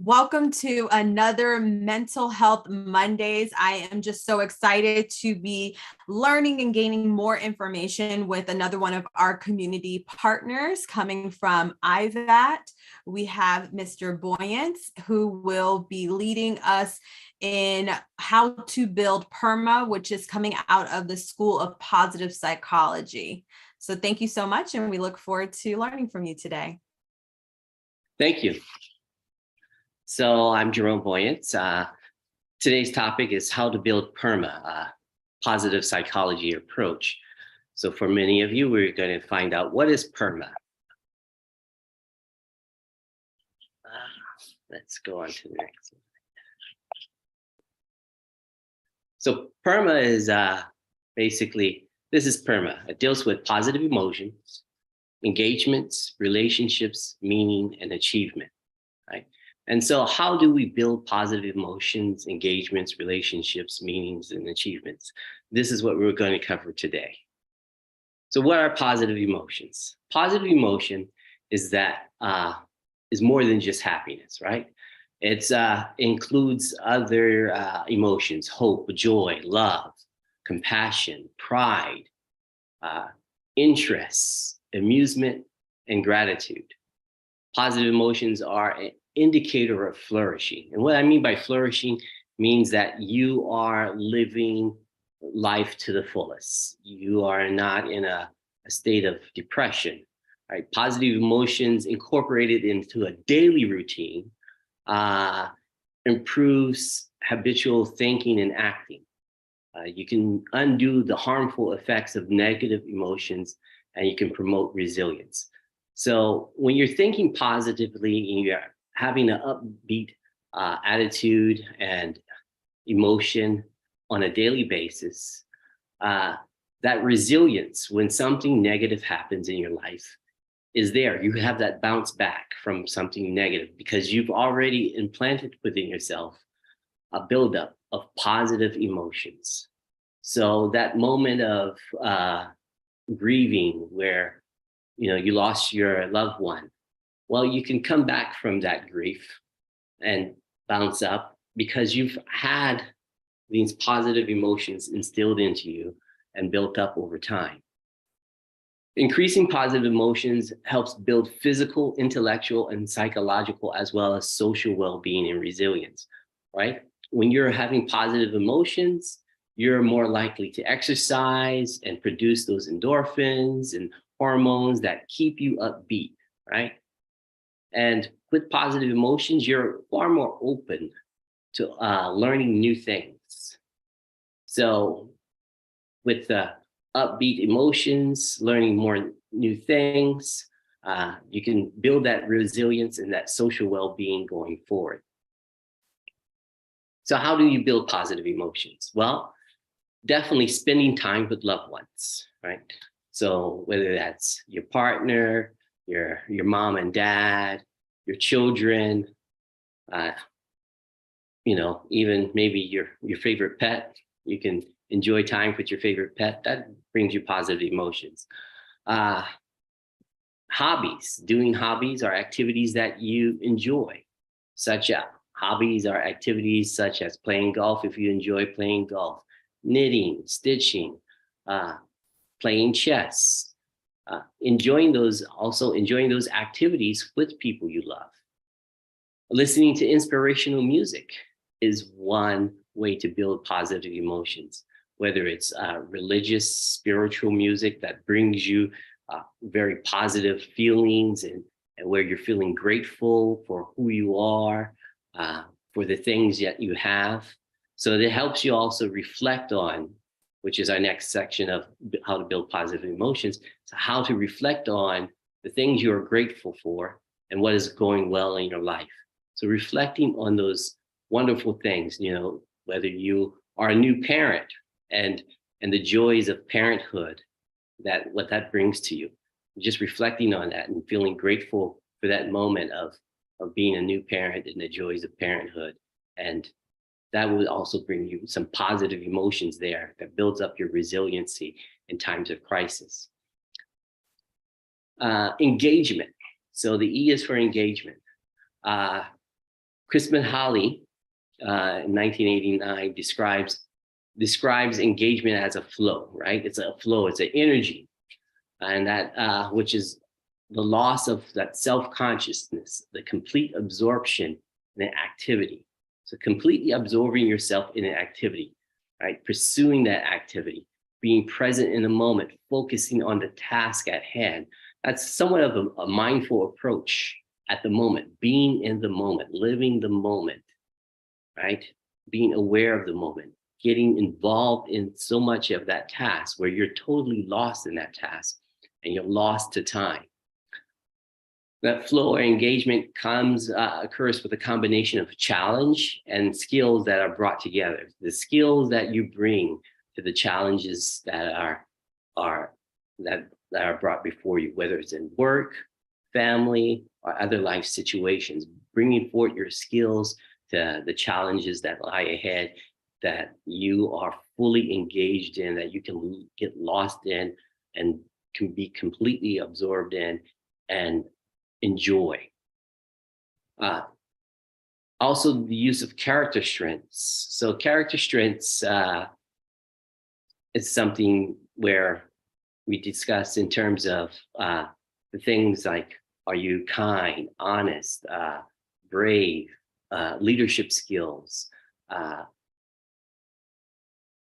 Welcome to another Mental Health Mondays. I am just so excited to be learning and gaining more information with another one of our community partners coming from IVAT. We have Mr. Boyance, who will be leading us in how to build PERMA, which is coming out of the School of Positive Psychology. So thank you so much, and we look forward to learning from you today. Thank you. So I'm Jerome Boyance. Today's topic is how to build PERMA, a positive psychology approach. So for many of you, we're going to find out what is PERMA. Let's go on to the next one. So PERMA is basically, this is PERMA. It deals with positive emotions, engagements, relationships, meaning, and achievement, right? And so how do we build positive emotions, engagements, relationships, meanings, and achievements? This is what we're going to cover today. So what are positive emotions? Positive emotion is more than just happiness, right? It includes other emotions: hope, joy, love, compassion, pride, interests, amusement, and gratitude. Positive emotions are an indicator of flourishing. And what I mean by flourishing means that you are living life to the fullest. You are not in a state of depression, right? Positive emotions incorporated into a daily routine improves habitual thinking and acting. You can undo the harmful effects of negative emotions, and you can promote resilience. So when you're thinking positively and you're having an upbeat attitude and emotion on a daily basis, that resilience when something negative happens in your life is there. You have that bounce back from something negative because you've already implanted within yourself a buildup of positive emotions. So that moment of grieving where you lost your loved one, well, you can come back from that grief and bounce up because you've had these positive emotions instilled into you and built up over time. Increasing positive emotions helps build physical, intellectual, and psychological, as well as social well-being and resilience, right? When you're having positive emotions, you're more likely to exercise and produce those endorphins and hormones that keep you upbeat, right? And with positive emotions, you're far more open to learning new things. So with the upbeat emotions, learning more new things, you can build that resilience and that social well-being going forward. So how do you build positive emotions? Well, definitely spending time with loved ones, right? So whether that's your partner, your mom and dad, your children, even maybe your favorite pet, you can enjoy time with your favorite pet. That brings you positive emotions. Hobbies, doing hobbies are activities that you enjoy. Hobbies are activities such as playing golf if you enjoy playing golf, knitting, stitching, playing chess, enjoying those activities with people you love. Listening to inspirational music is one way to build positive emotions, whether it's religious, spiritual music that brings you very positive feelings and where you're feeling grateful for who you are, for the things that you have. So it helps you also reflect on, which is our next section of how to build positive emotions, so how to reflect on the things you're grateful for and what is going well in your life. So reflecting on those wonderful things, whether you are a new parent and the joys of parenthood, what that brings to you, just reflecting on that and feeling grateful for that moment of being a new parent and the joys of parenthood. And that will also bring you some positive emotions there that builds up your resiliency in times of crisis. Engagement. So the E is for engagement. Crispin Holly in 1989 describes engagement as a flow, right? It's a flow, it's an energy, and that which is the loss of that self-consciousness, the complete absorption in an activity. So completely absorbing yourself in an activity, right? Pursuing that activity, being present in the moment, focusing on the task at hand. That's somewhat of a mindful approach at the moment, being in the moment, living the moment, right? Being aware of the moment, getting involved in so much of that task where you're totally lost in that task and you're lost to time. That flow or engagement occurs with a combination of challenge and skills that are brought together. The skills that you bring to the challenges that are brought before you, whether it's in work, family, or other life situations, bringing forth your skills to the challenges that lie ahead, that you are fully engaged in, that you can get lost in and can be completely absorbed in and enjoy. Also, the use of character strengths. So character strengths is something where we discuss in terms of the things like, are you kind, honest, brave, leadership skills,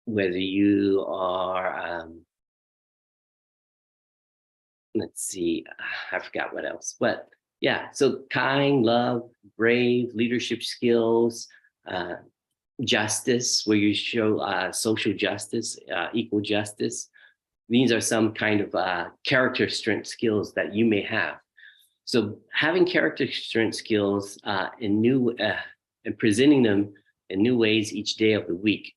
whether you are, let's see, I forgot what else, but yeah, so kind, love, brave, leadership skills, justice, where you show social justice, equal justice. These are some kind of character strength skills that you may have. So having character strength skills and presenting them in new ways each day of the week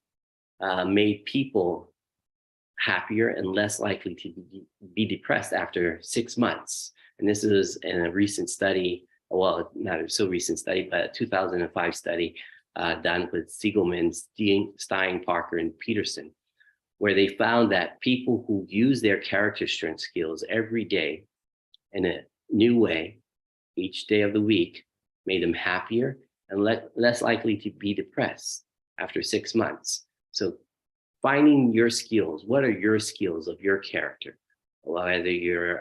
made people happier and less likely to be depressed after 6 months. And this is in a recent study, well, not a so recent study, but a 2005 study done with Siegelman, Stein, Parker, and Peterson, where they found that people who use their character strength skills every day in a new way, each day of the week, made them happier and less likely to be depressed after 6 months. So finding your skills, what are your skills of your character? Whether you're,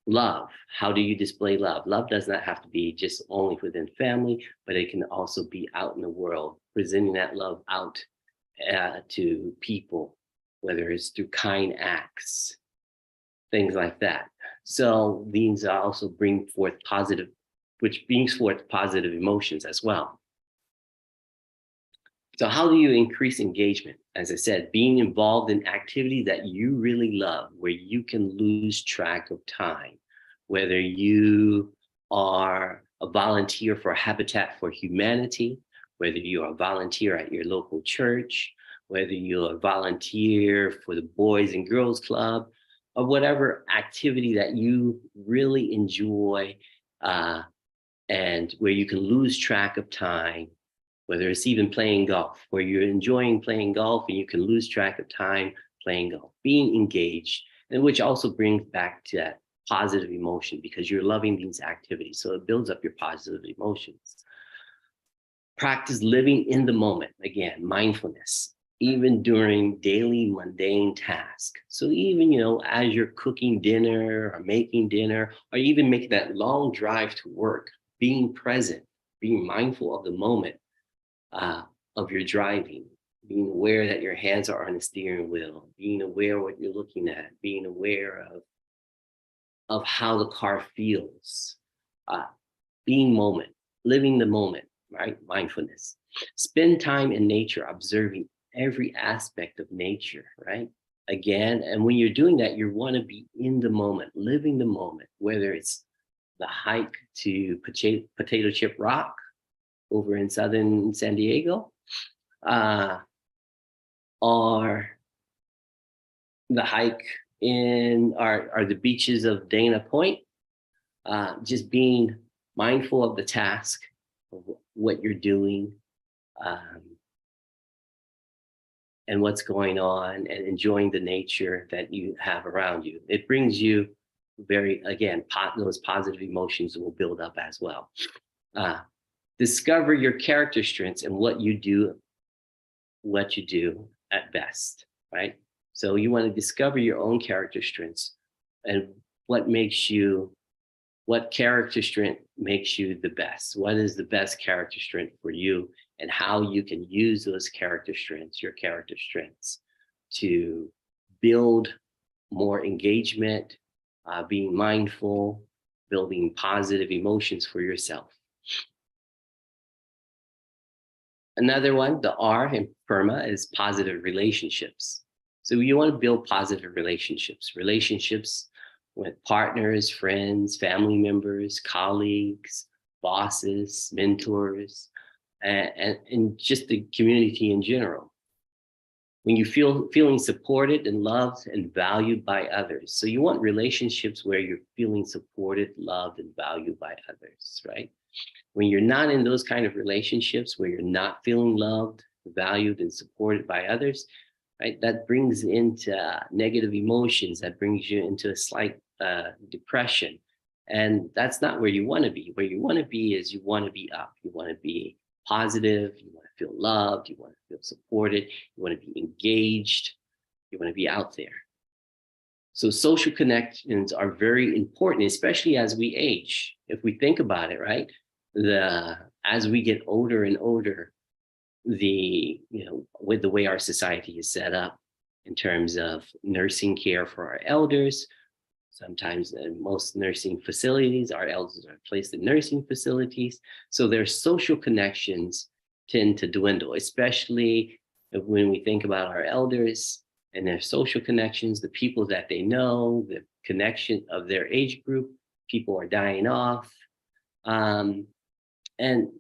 love, how do you display love? Love does not have to be just only within family, but it can also be out in the world, presenting that love out to people, whether it's through kind acts, things like that. So these also bring forth positive emotions as well. So how do you increase engagement? As I said, being involved in activities that you really love, where you can lose track of time, whether you are a volunteer for Habitat for Humanity, whether you are a volunteer at your local church, whether you're a volunteer for the Boys and Girls Club, or whatever activity that you really enjoy and where you can lose track of time, whether it's even playing golf, where you're enjoying playing golf and you can lose track of time playing golf, being engaged, and which also brings back to that positive emotion because you're loving these activities. So it builds up your positive emotions. Practice living in the moment, again, mindfulness, even during daily mundane tasks. So even, as you're cooking dinner or making dinner, or even making that long drive to work, being present, being mindful of the moment of your driving, being aware that your hands are on the steering wheel, being aware of what you're looking at, being aware of how the car feels, being living the moment, right? Mindfulness. Spend time in nature, observing every aspect of nature, right? Again, and when you're doing that, you want to be in the moment, living the moment, whether it's the hike to Potato Chip Rock over in southern San Diego, or the hike in are the beaches of Dana Point, just being mindful of the task, of what you're doing, and what's going on, and enjoying the nature that you have around you. It brings you again, those positive emotions will build up as well. Discover your character strengths and what you do at best, right? So you want to discover your own character strengths and what character strength makes you the best? What is the best character strength for you, and how you can use those your character strengths, to build more engagement, being mindful, building positive emotions for yourself. Another one, the R in PERMA, is positive relationships. So you want to build positive relationships with partners, friends, family members, colleagues, bosses, mentors, and just the community in general. When you feeling supported and loved and valued by others. So you want relationships where you're feeling supported, loved, and valued by others, right? When you're not in those kind of relationships where you're not feeling loved, valued, and supported by others, right? That brings into negative emotions, that brings you into a slight depression. And that's not where you want to be. Where you want to be is you want to be up. You want to be positive. You want to feel loved. You want to feel supported. You want to be engaged. You want to be out there. So social connections are very important, especially as we age. If we think about it, right? As we get older and older, with the way our society is set up in terms of nursing care for our elders, sometimes in most nursing facilities, our elders are placed in nursing facilities. So their social connections tend to dwindle, especially when we think about our elders and their social connections, the people that they know, the connection of their age group, people are dying off. And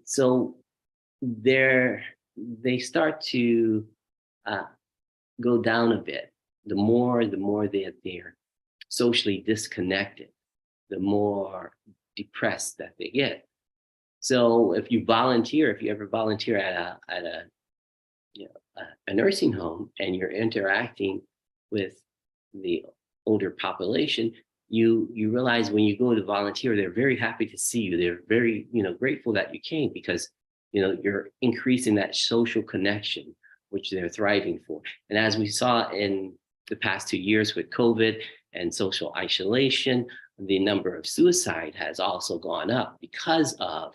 so they start to go down a bit. The more they're socially disconnected, the more depressed that they get. So if you ever volunteer at a nursing home and you're interacting with the older population, you realize when you go to volunteer, they're very happy to see you. They're very, grateful that you came, because, you're increasing that social connection, which they're thriving for. And as we saw in the past 2 years with COVID and social isolation, the number of suicide has also gone up because of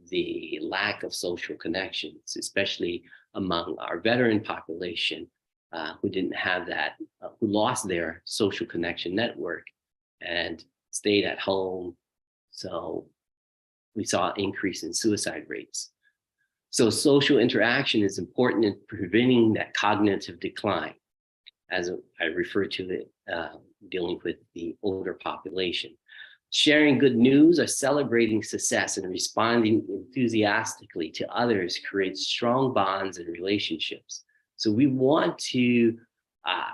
the lack of social connections, especially among our veteran population who didn't have that, who lost their social connection network and stayed at home. So we saw an increase in suicide rates. So social interaction is important in preventing that cognitive decline, as I refer to it, dealing with the older population. Sharing good news or celebrating success and responding enthusiastically to others creates strong bonds and relationships. So we want to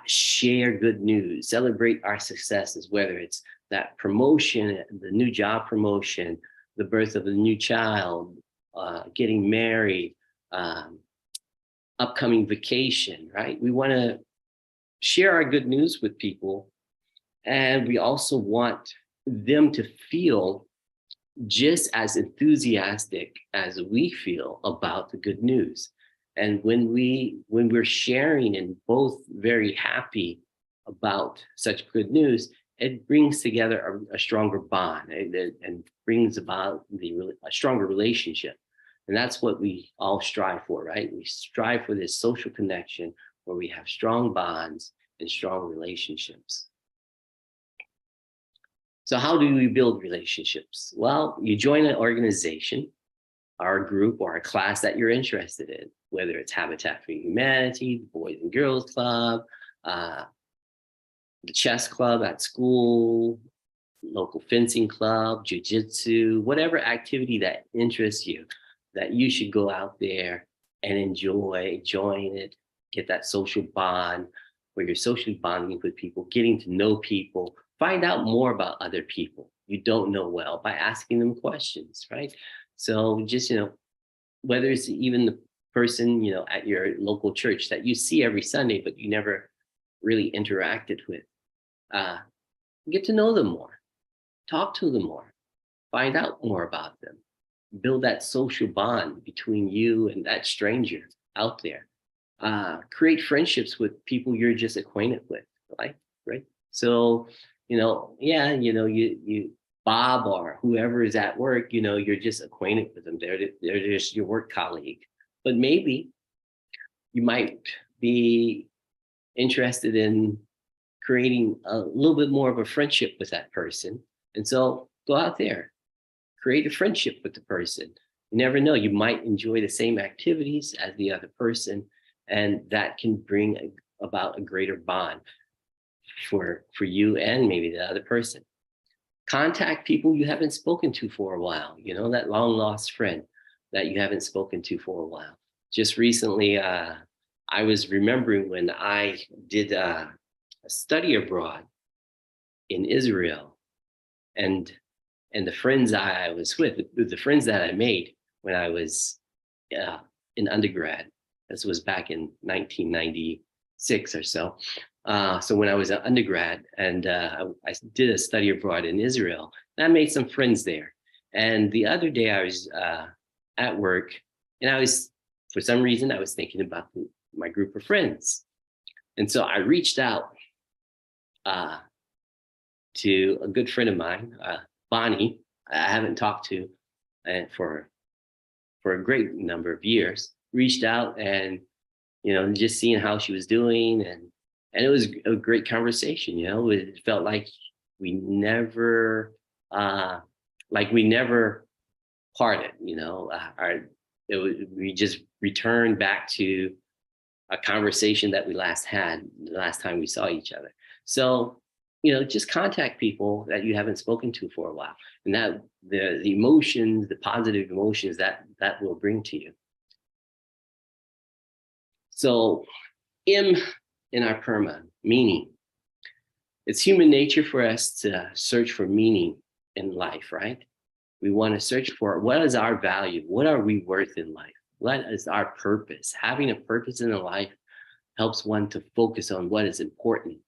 share good news, celebrate our successes, whether it's that promotion, the new job promotion, the birth of a new child, getting married, upcoming vacation, right? We want to share our good news with people. And we also want them to feel just as enthusiastic as we feel about the good news. And when we're sharing and both very happy about such good news, it brings together a stronger bond and brings about a stronger relationship. And that's what we all strive for, right? We strive for this social connection where we have strong bonds and strong relationships. So how do we build relationships? Well, you join an organization, or a group, or a class that you're interested in, whether it's Habitat for Humanity, the Boys and Girls Club, the chess club at school, local fencing club, jiu-jitsu, whatever activity that interests you, that you should go out there and enjoy, join it, get that social bond where you're socially bonding with people, getting to know people, find out more about other people you don't know well by asking them questions, right? So just, whether it's even the person, at your local church that you see every Sunday, but you never really interacted with, get to know them more, talk to them more, find out more about them, build that social bond between you and that stranger out there. Create friendships with people you're just acquainted with, right? So, yeah, you Bob or whoever is at work, you're just acquainted with them. They're just your work colleague. But maybe you might be interested in creating a little bit more of a friendship with that person. And so go out there, create a friendship with the person. You never know, you might enjoy the same activities as the other person, and that can bring about a greater bond for you and maybe the other person. Contact people you haven't spoken to for a while, that long lost friend that you haven't spoken to for a while. Just recently, I was remembering when I did a study abroad in Israel, and the friends I was with, the friends that I made when I was in undergrad. This was back in 1996 or so. So when I was an undergrad, and I did a study abroad in Israel, and I made some friends there. And the other day I was at work, and for some reason, I was thinking about my group of friends. And so I reached out to a good friend of mine, Bonnie. I haven't talked to for a great number of years. Reached out and just seeing how she was doing, and it was a great conversation. It felt like we never parted. We just returned back to a conversation that we last had the last time we saw each other. So just contact people that you haven't spoken to for a while, and that the emotions, the positive emotions that will bring to you. So in our PERMA, meaning, it's human nature for us to search for meaning in life, right? We want to search for, what is our value? What are we worth in life? What is our purpose? Having a purpose in a life helps one to focus on what is important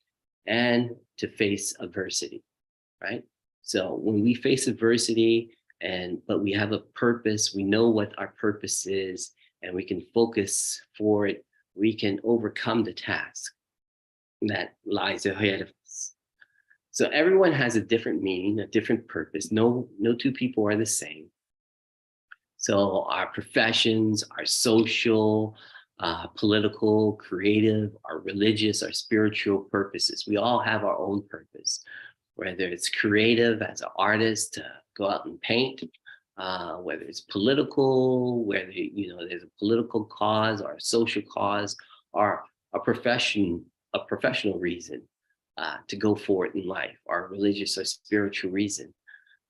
and to face adversity, right? So when we face adversity, but we have a purpose, we know what our purpose is, and we can focus for it, we can overcome the task that lies ahead of us. So everyone has a different meaning, a different purpose. No two people are the same. So our professions, our social, political, creative, our religious, our spiritual purposes, we all have our own purpose, whether it's creative as an artist to go out and paint, whether it's political, whether there's a political cause or a social cause, or a professional reason to go forward in life, or a religious or spiritual reason.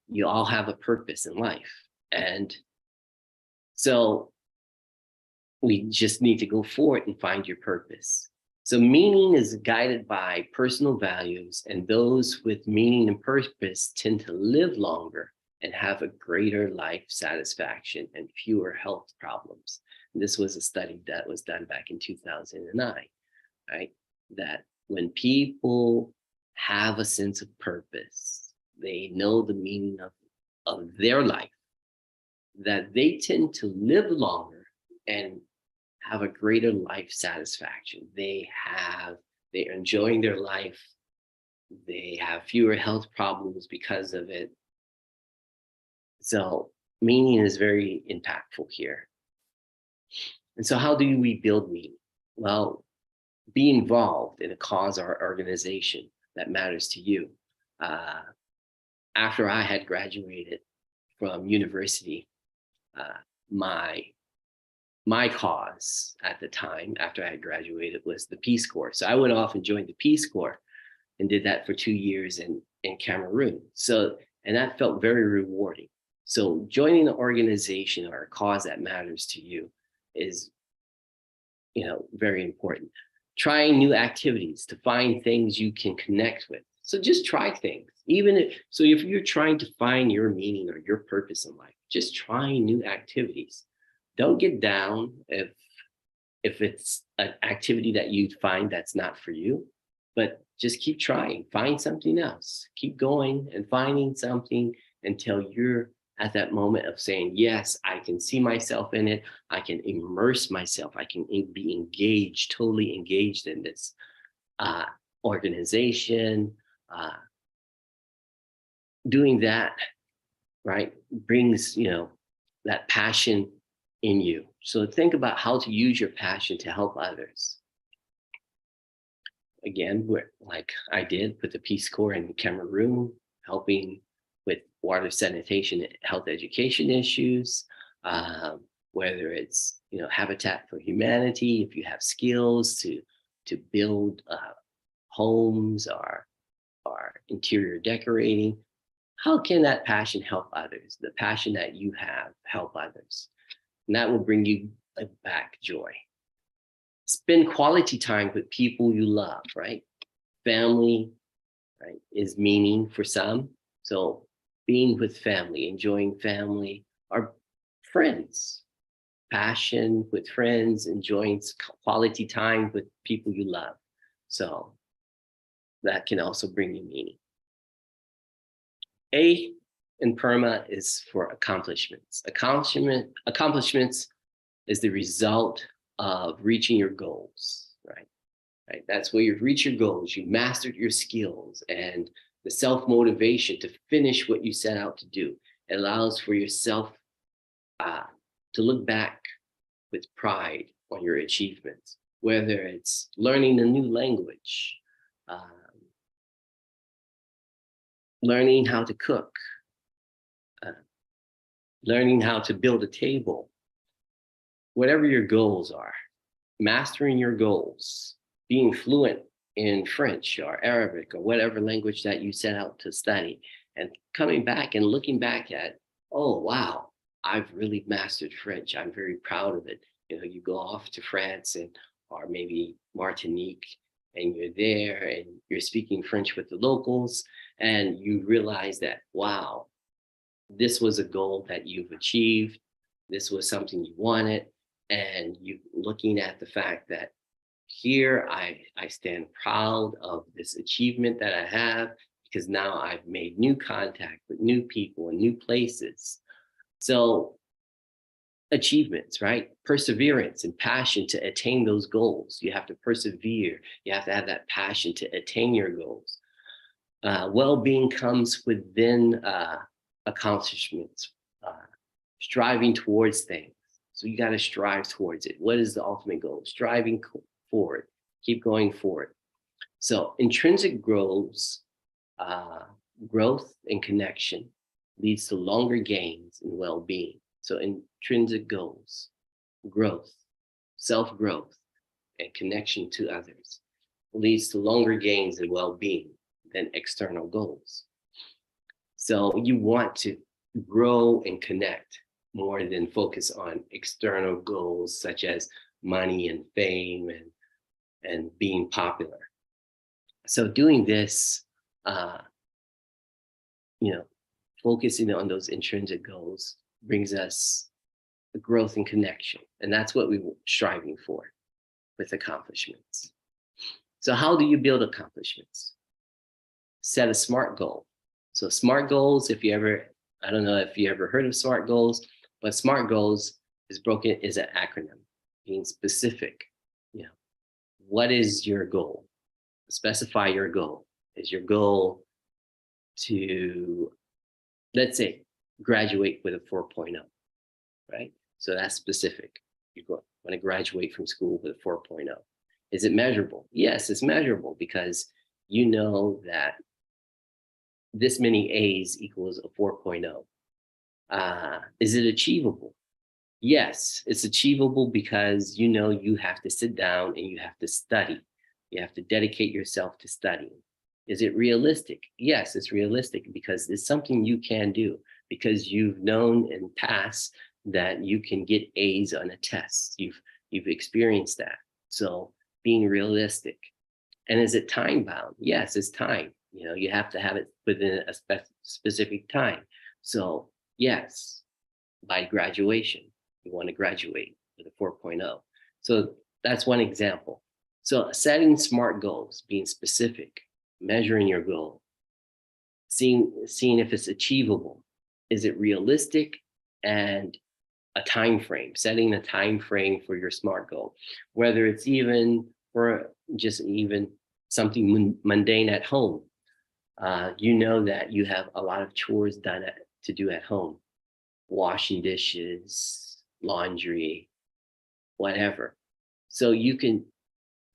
You all have a purpose in life. And so we just need to go forward and find your purpose. So meaning is guided by personal values, and those with meaning and purpose tend to live longer and have a greater life satisfaction and fewer health problems. And this was a study that was done back in 2009, right? That when people have a sense of purpose, they know the meaning of their life, that they tend to live longer and have a greater life satisfaction. They're enjoying their life. They have fewer health problems because of it. So meaning is very impactful here. And so how do we build meaning? Well, be involved in a cause or organization that matters to you. After I had graduated from university, my cause at the time, after I had graduated, was the Peace Corps. So I went off and joined the Peace Corps and did that for 2 years in Cameroon. And that felt very rewarding. So joining an organization or a cause that matters to you is, very important. Trying new activities to find things you can connect with. So just try things. If you're trying to find your meaning or your purpose in life, just trying new activities. Don't get down if it's an activity that you find that's not for you, but just keep trying, find something else, keep going and finding something until you're at that moment of saying, yes, I can see myself in it. I can immerse myself. I can be engaged, totally engaged in this uh, organization. Uh, Doing that, right, brings, that passion in you. So think about how to use your passion to help others. Again, like I did with the Peace Corps in Cameroon, helping with water sanitation and health education issues, whether it's Habitat for Humanity, if you have skills to build homes or interior decorating, how can that passion help others? The passion that you have help others, and that will bring you back joy. Spend quality time with people you love, right? Family, right, is meaning for some. So being with family, enjoying family, or friends, passion with friends, enjoying quality time with people you love. So that can also bring you meaning. A in PERMA is for accomplishments. Accomplishments is the result of reaching your goals, right? Right. That's where you've reached your goals, you've mastered your skills, and the self-motivation to finish what you set out to do. It allows for yourself to look back with pride on your achievements, whether it's learning a new language, learning how to cook, learning how to build a table, whatever your goals are, mastering your goals, being fluent in French or Arabic or whatever language that you set out to study, and coming back and looking back at, oh, wow, I've really mastered French. I'm very proud of it. You go off to France or maybe Martinique, and you're there and you're speaking French with the locals, and you realize that, wow, this was a goal that you've achieved. This was something you wanted. And you looking at the fact that here I stand proud of this achievement that I have, because now I've made new contact with new people and new places. So achievements, right? Perseverance and passion to attain those goals. You have to persevere. You have to have that passion to attain your goals. Well-being comes within accomplishments, striving towards things. So you got to strive towards it. What is the ultimate goal? Striving forward, keep going forward. So intrinsic growth and connection leads to longer gains in well-being. So intrinsic goals, growth, self-growth, and connection to others leads to longer gains in well-being than external goals. So you want to grow and connect more than focus on external goals such as money and fame and being popular. So doing this, focusing on those intrinsic goals brings us the growth and connection. And that's what we were striving for with accomplishments. So how do you build accomplishments? Set a SMART goal. So SMART goals, I don't know if you ever heard of SMART goals, but SMART goals is an acronym, being specific. What is your goal? Specify your goal. Is your goal to, let's say, graduate with a 4.0, right? So that's specific. You want to graduate from school with a 4.0. Is it measurable? Yes, it's measurable, because you know that this many A's equals a 4.0. Is it achievable? Yes, it's achievable, because you have to sit down and you have to study. You have to dedicate yourself to studying. Is it realistic? Yes, it's realistic, because it's something you can do, because you've known in past that you can get A's on a test. You've experienced that. So being realistic. And is it time bound? Yes, it's time. You have to have it within a specific time. So yes, by graduation, you want to graduate with a 4.0. So that's one example. So setting SMART goals, being specific, measuring your goal, seeing if it's achievable, is it realistic, and a time frame, setting a time frame for your SMART goal, whether it's even for just even something mundane at home. You know that you have a lot of chores to do at home, washing dishes, laundry, whatever. So you can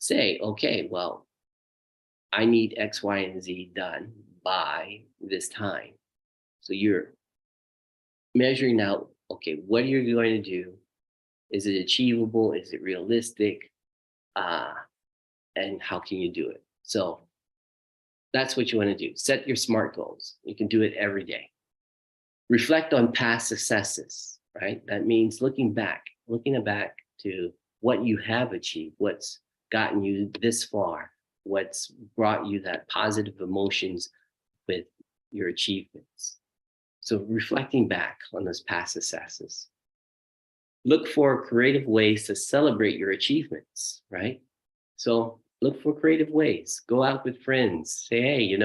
say, okay, well, I need X, Y, and Z done by this time. So you're measuring out, okay, what are you going to do? Is it achievable? Is it realistic? And how can you do it? So that's what you want to do. Set your SMART goals. You can do it every day. Reflect on past successes, right? That means looking back to what you have achieved, what's gotten you this far, what's brought you that positive emotions with your achievements. So reflecting back on those past successes. Look for creative ways to celebrate your achievements, right? So look for creative ways. Go out with friends. Say, hey,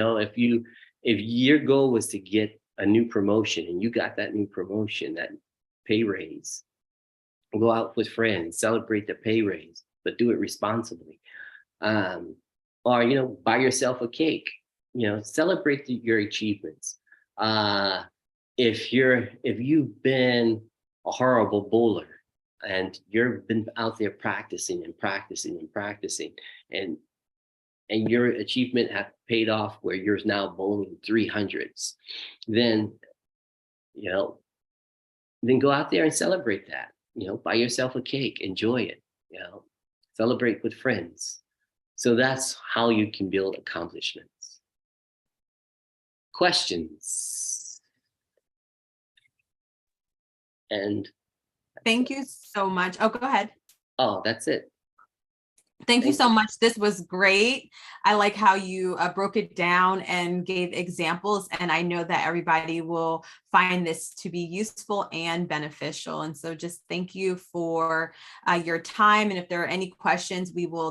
if your goal was to get a new promotion and you got that new promotion, that pay raise, go out with friends, celebrate the pay raise, but do it responsibly. Or buy yourself a cake. Celebrate your achievements. If you've been a horrible bowler and you've been out there practicing and practicing and practicing, and your achievement have paid off where you're now bowling 300s, then go out there and celebrate that. Buy yourself a cake, enjoy it. Celebrate with friends. So that's how you can build accomplishments. Questions? And Thank you so much. Oh, go ahead. Oh, that's it. Thank you so much. This was great. I like how you broke it down and gave examples, and I know that everybody will find this to be useful and beneficial. And so just thank you for your time. And if there are any questions, we will